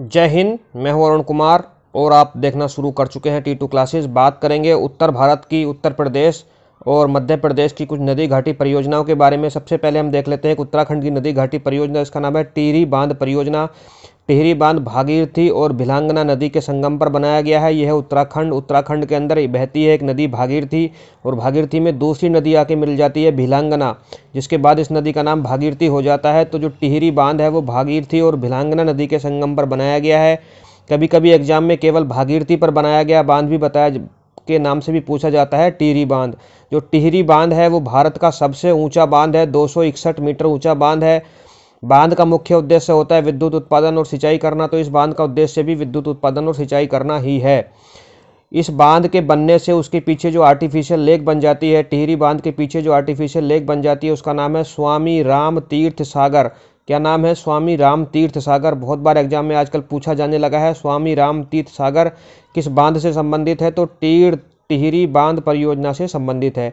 जय हिंद। मैं हूं अरुण कुमार और आप देखना शुरू कर चुके हैं T2 क्लासेस। बात करेंगे उत्तर भारत की, उत्तर प्रदेश और मध्य प्रदेश की कुछ नदी घाटी परियोजनाओं के बारे में। सबसे पहले हम देख लेते हैं एक उत्तराखंड की नदी घाटी परियोजना, इसका नाम है टिहरी बांध परियोजना। टिहरी बांध भागीरथी और भिलांगना नदी के संगम पर बनाया गया है। यह है उत्तराखंड के अंदर बहती है एक नदी भागीरथी, और भागीरथी में दूसरी नदी आके मिल जाती है भिलांगना, जिसके बाद इस नदी का नाम भागीरथी हो जाता है। तो जो टिहरी बांध है वो भागीरथी और भिलांगना नदी के संगम पर बनाया गया है। कभी कभी एग्जाम में केवल भागीरथी पर बनाया गया बांध भी बताया के नाम से भी पूछा जाता है टिहरी बांध। जो टिहरी बांध है वो भारत का सबसे ऊंचा बांध है, 261 मीटर ऊंचा बांध है। बांध का मुख्य उद्देश्य होता है विद्युत उत्पादन और सिंचाई करना, तो इस बांध का उद्देश्य भी विद्युत उत्पादन और सिंचाई करना ही है। इस बांध के बनने से उसके पीछे जो आर्टिफिशियल लेक बन जाती है, टिहरी बांध के पीछे जो आर्टिफिशियल लेक बन जाती है, उसका नाम है स्वामी राम तीर्थ सागर। क्या नाम है? स्वामी राम तीर्थ सागर। बहुत बार एग्जाम में आजकल पूछा जाने लगा है। स्वामी राम तीर्थ सागर किस बांध से संबंधित है? तो टिहरी बांध परियोजना से संबंधित है।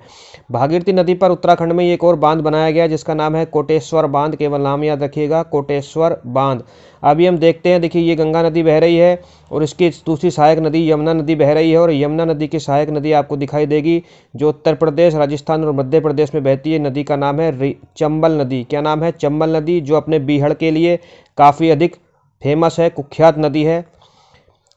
भागीरथी नदी पर उत्तराखंड में एक और बांध बनाया गया जिसका नाम है कोटेश्वर बांध। केवल नाम याद रखिएगा, कोटेश्वर बांध। अभी हम देखते हैं, देखिए ये गंगा नदी बह रही है और इसकी दूसरी सहायक नदी यमुना नदी बह रही है, और यमुना नदी की सहायक नदी आपको दिखाई देगी जो उत्तर प्रदेश, राजस्थान और मध्य प्रदेश में बहती है। नदी का नाम है चंबल नदी। क्या नाम है? चंबल नदी, जो अपने बीहड़ के लिए काफ़ी अधिक फेमस है, कुख्यात नदी है।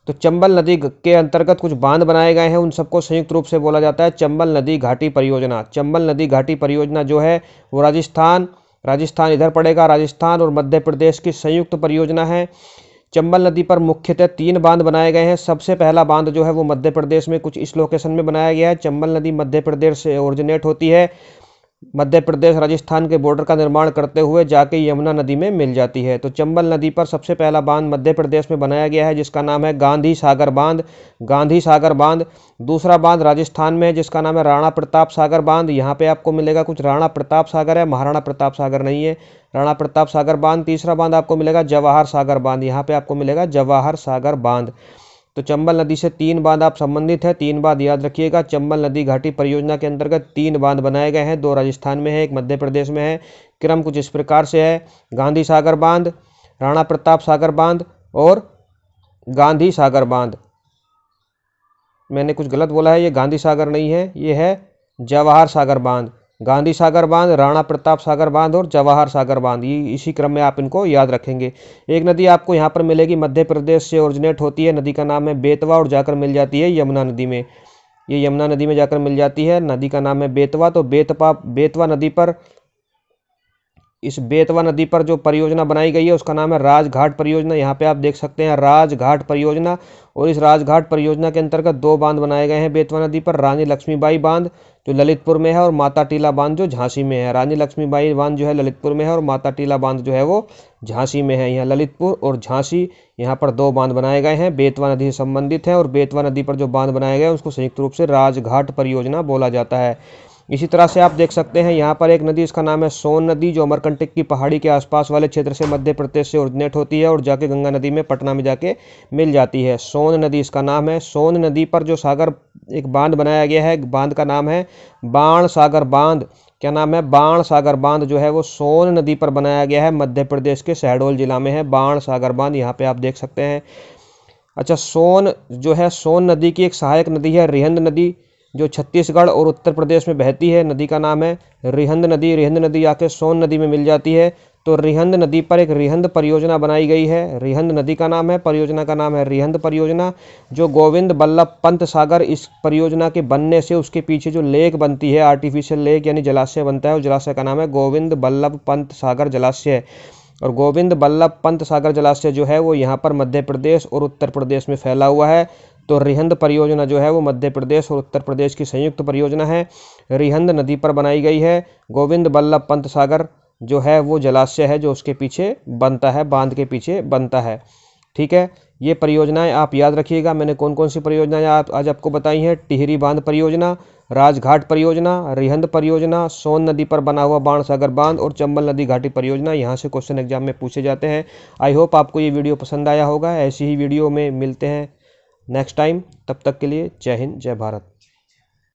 तो चंबल नदी के अंतर्गत कुछ बांध बनाए गए हैं, उन सबको संयुक्त रूप से बोला जाता है चंबल नदी घाटी परियोजना। चंबल नदी घाटी परियोजना जो है वो राजस्थान इधर पड़ेगा, राजस्थान और मध्य प्रदेश की संयुक्त परियोजना है। चंबल नदी पर मुख्यतः 3 बांध बनाए गए हैं। सबसे पहला बांध जो है वो मध्य प्रदेश में कुछ इस लोकेशन में बनाया गया है। चंबल नदी मध्य प्रदेश से ओरिजिनेट होती है, मध्य प्रदेश राजस्थान के बॉर्डर का निर्माण करते हुए जाके यमुना नदी में मिल जाती है। तो चंबल नदी पर सबसे पहला बांध मध्य प्रदेश में बनाया गया है जिसका नाम है गांधी सागर बांध। गांधी सागर बांध। दूसरा बांध राजस्थान में है जिसका नाम है राणा प्रताप सागर बांध। यहाँ पे आपको मिलेगा कुछ राणा प्रताप सागर है, महाराणा प्रताप सागर नहीं है, राणा प्रताप सागर बांध। तीसरा बांध आपको मिलेगा जवाहर सागर बांध। यहाँ पे आपको मिलेगा जवाहर सागर बांध। तो चंबल नदी से 3 बांध आप संबंधित है। 3 बांध याद रखिएगा। चंबल नदी घाटी परियोजना के अंतर्गत 3 बांध बनाए गए हैं, 2 राजस्थान में है, 1 मध्य प्रदेश में है। क्रम कुछ इस प्रकार से है: गांधी सागर बांध, राणा प्रताप सागर बांध और गांधी सागर बांध। मैंने कुछ गलत बोला है, ये गांधी सागर नहीं है, ये है जवाहर सागर बांध। गांधी सागर बांध, राणा प्रताप सागर बांध और जवाहर सागर बांध, ये इसी क्रम में आप इनको याद रखेंगे। एक नदी आपको यहाँ पर मिलेगी, मध्य प्रदेश से ओरिजिनेट होती है, नदी का नाम है बेतवा और जाकर मिल जाती है यमुना नदी में। ये यमुना नदी में जाकर मिल जाती है, नदी का नाम है बेतवा। तो बेतवा नदी पर, इस बेतवा नदी पर जो परियोजना बनाई गई है उसका नाम है राजघाट परियोजना। यहाँ पे आप देख सकते हैं राजघाट परियोजना। और इस राजघाट परियोजना के अंतर्गत 2 बांध बनाए गए हैं बेतवा नदी पर: रानी लक्ष्मीबाई बांध जो ललितपुर में है और माता टीला बांध जो झांसी में है। रानी लक्ष्मीबाई बांध जो है ललितपुर में है और माता टीला बांध जो है वो झांसी में है। यहाँ ललितपुर और झांसी, यहाँ पर 2 बांध बनाए गए हैं, बेतवा नदी से संबंधित है। और बेतवा नदी पर जो बांध बनाए गए हैं उसको संयुक्त रूप से राजघाट परियोजना बोला जाता है। इसी तरह से आप देख सकते हैं यहाँ पर एक नदी, इसका नाम है सोन नदी, जो अमरकंटक की पहाड़ी के आसपास वाले क्षेत्र से मध्य प्रदेश से ओरिजिनेट होती है और जाके गंगा नदी में पटना में जाके मिल जाती है। सोन नदी इसका नाम है। सोन नदी पर जो एक बांध बनाया गया है, बांध का नाम है बाण सागर बांध। क्या नाम है? बाण सागर बांध जो है वो सोन नदी पर बनाया गया है, मध्य प्रदेश के शहडोल जिला में है बाण सागर बांध, यहाँ पे आप देख सकते हैं। अच्छा, सोन जो है, सोन नदी की एक सहायक नदी है रिहंद नदी, जो छत्तीसगढ़ और उत्तर प्रदेश में बहती है। नदी का नाम है रिहंद नदी। रिहंद नदी आके सोन नदी में मिल जाती है। तो रिहंद नदी पर एक रिहंद परियोजना बनाई गई है। रिहंद नदी का नाम है, परियोजना का नाम है रिहंद परियोजना, जो गोविंद बल्लभ पंत सागर, इस परियोजना के बनने से उसके पीछे जो लेक बनती है, आर्टिफिशियल लेक यानी जलाशय बनता है, उस जलाशय का नाम है गोविंद बल्लभ पंत सागर जलाशय। और गोविंद बल्लभ पंत सागर जलाशय जो है वो यहाँ पर मध्य प्रदेश और उत्तर प्रदेश में फैला हुआ है। तो रिहंद परियोजना जो है वो मध्य प्रदेश और उत्तर प्रदेश की संयुक्त परियोजना है, रिहंद नदी पर बनाई गई है। गोविंद बल्लभ पंत सागर जो है वो जलाशय है जो उसके पीछे बनता है, बांध के पीछे बनता है। ठीक है, ये परियोजनाएं आप याद रखिएगा। मैंने कौन कौन सी परियोजनाएं आज आपको बताई हैं: टिहरी बांध परियोजना, राजघाट परियोजना, रिहंद परियोजना, सोन नदी पर बना हुआ बाण सागर बांध और चंबल नदी घाटी परियोजना। यहाँ से क्वेश्चन एग्जाम में पूछे जाते हैं। आई होप आपको ये वीडियो पसंद आया होगा। ऐसी ही वीडियो में मिलते हैं नेक्स्ट टाइम। तब तक के लिए जय हिंद, जय भारत।